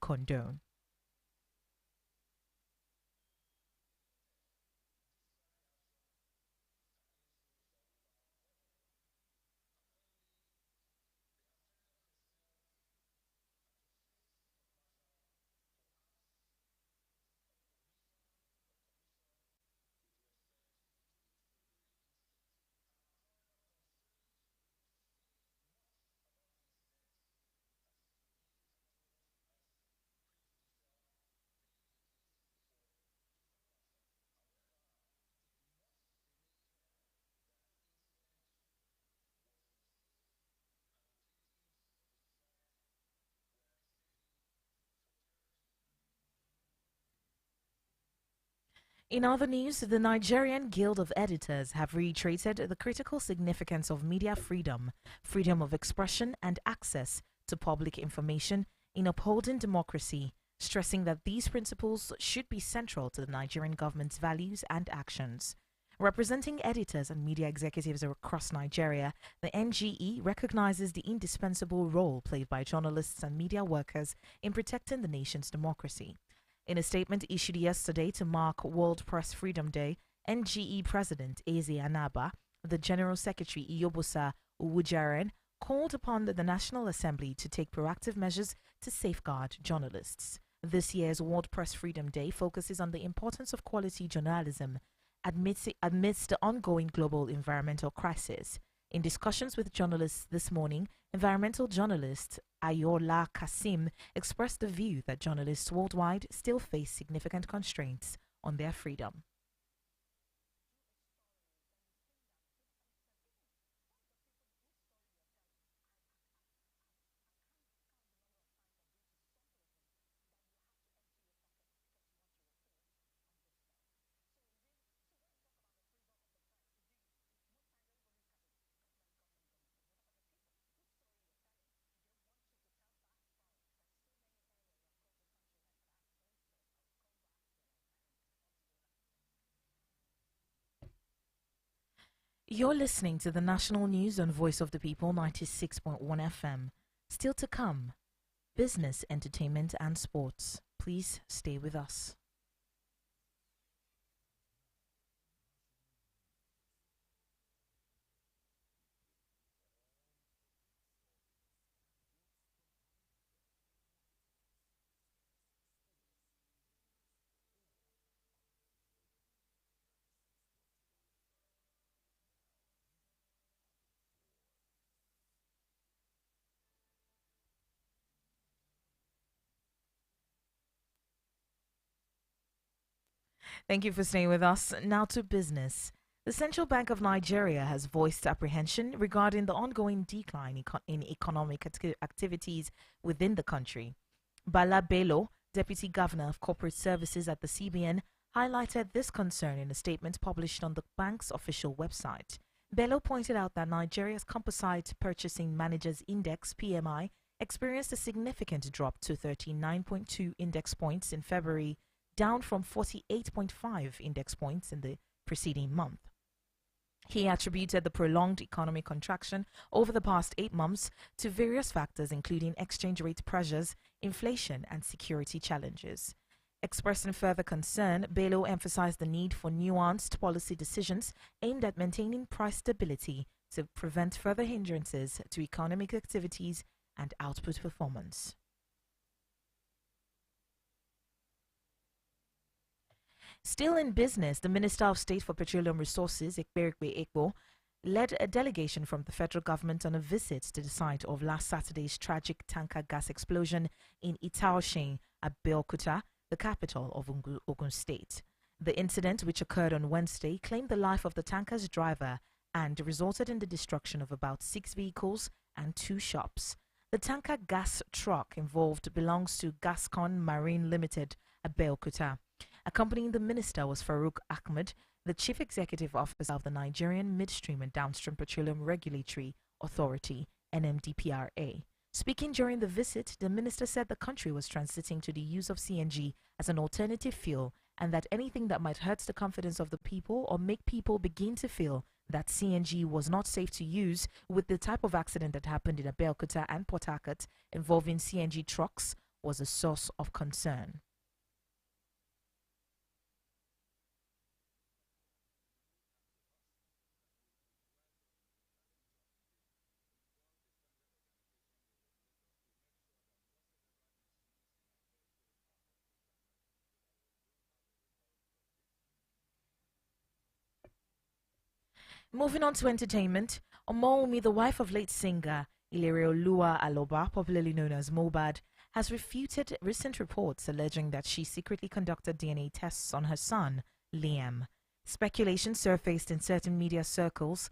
condone. In other news, the Nigerian Guild of Editors have reiterated the critical significance of media freedom, freedom of expression, and access to public information in upholding democracy, stressing that these principles should be central to the Nigerian government's values and actions. Representing editors and media executives across Nigeria, the NGE recognizes the indispensable role played by journalists and media workers in protecting the nation's democracy. In a statement issued yesterday to mark World Press Freedom Day, NGE President Eze Anaba, the General Secretary Iyobosa Uwujaren, called upon the National Assembly to take proactive measures to safeguard journalists. This year's World Press Freedom Day focuses on the importance of quality journalism amidst the ongoing global environmental crisis. In discussions with journalists this morning, environmental journalist Ayola Kasim expressed the view that journalists worldwide still face significant constraints on their freedom. You're listening to the national news on Voice of the People 96.1 FM. Still to come, business, entertainment, and sports. Please stay with us. Thank you for staying with us. Now to business. The Central Bank of Nigeria has voiced apprehension regarding the ongoing decline in economic activities within the country. Bala Bello, Deputy Governor of Corporate Services at the CBN, highlighted this concern in a statement published on the bank's official website. Bello pointed out that Nigeria's Composite Purchasing Managers Index (PMI) experienced a significant drop to 39.2 index points in February, down from 48.5 index points in the preceding month. He attributed the prolonged economic contraction over the past 8 months to various factors, including exchange rate pressures, inflation, and security challenges. Expressing further concern, Bello emphasized the need for nuanced policy decisions aimed at maintaining price stability to prevent further hindrances to economic activities and output performance. Still in business, the Minister of State for Petroleum Resources, Ekperikpe Ekpo, led a delegation from the federal government on a visit to the site of last Saturday's tragic tanker gas explosion in Itaoshin, Abeokuta, the capital of Ogun State. The incident, which occurred on Wednesday, claimed the life of the tanker's driver and resulted in the destruction of about 6 vehicles and 2 shops. The tanker gas truck involved belongs to Gascon Marine Limited, Abeokuta. Accompanying the minister was Farouk Ahmed, the chief executive officer of the Nigerian Midstream and Downstream Petroleum Regulatory Authority, NMDPRA. Speaking during the visit, the minister said the country was transiting to the use of CNG as an alternative fuel, and that anything that might hurt the confidence of the people or make people begin to feel that CNG was not safe to use, with the type of accident that happened in Abeokuta and Port Harcourt involving CNG trucks, was a source of concern. Moving on to entertainment, Omoumi, the wife of late singer Ilerioluwa Aloba, popularly known as Mohbad, has refuted recent reports alleging that she secretly conducted DNA tests on her son, Liam. Speculation surfaced in certain media circles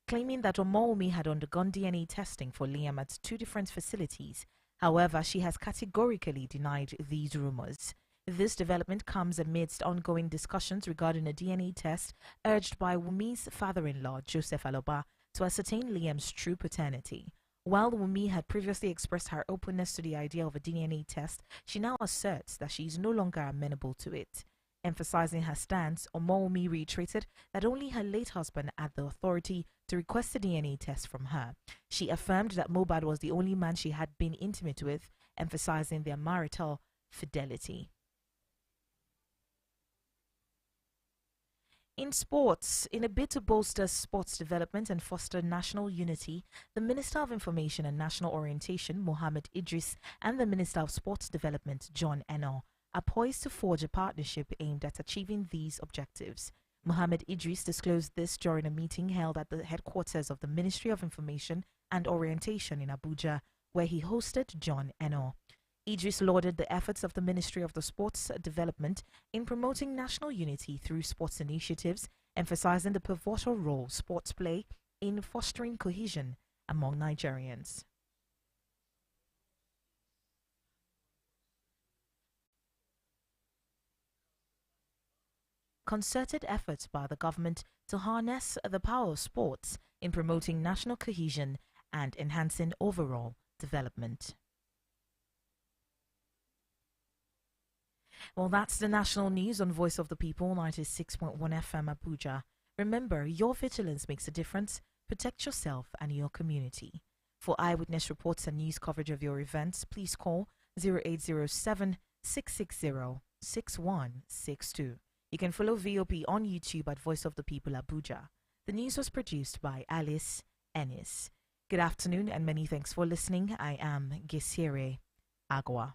claiming that Omoumi had undergone DNA testing for Liam at two different facilities. However, she has categorically denied these rumors. This development comes amidst ongoing discussions regarding a DNA test urged by Wumi's father-in-law, Joseph Aloba, to ascertain Liam's true paternity. While Wumi had previously expressed her openness to the idea of a DNA test, she now asserts that she is no longer amenable to it. Emphasizing her stance, Omowumi reiterated that only her late husband had the authority to request a DNA test from her. She affirmed that Mohbad was the only man she had been intimate with, emphasizing their marital fidelity. In sports, in a bid to bolster sports development and foster national unity, the Minister of Information and National Orientation, Mohammed Idris, and the Minister of Sports Development, John Eno, are poised to forge a partnership aimed at achieving these objectives. Mohammed Idris disclosed this during a meeting held at the headquarters of the Ministry of Information and Orientation in Abuja, where he hosted John Eno. Idris lauded the efforts of the Ministry of the Sports Development in promoting national unity through sports initiatives, emphasizing the pivotal role sports play in fostering cohesion among Nigerians. Concerted efforts by the government to harness the power of sports in promoting national cohesion and enhancing overall development. Well, that's the national news on Voice of the People, 96.1 FM Abuja. Remember, your vigilance makes a difference. Protect yourself and your community. For eyewitness reports and news coverage of your events, please call 0807 660 6162. You can follow VOP on YouTube at Voice of the People Abuja. The news was produced by Alice Ennis. Good afternoon and many thanks for listening. I am Gisire Agua.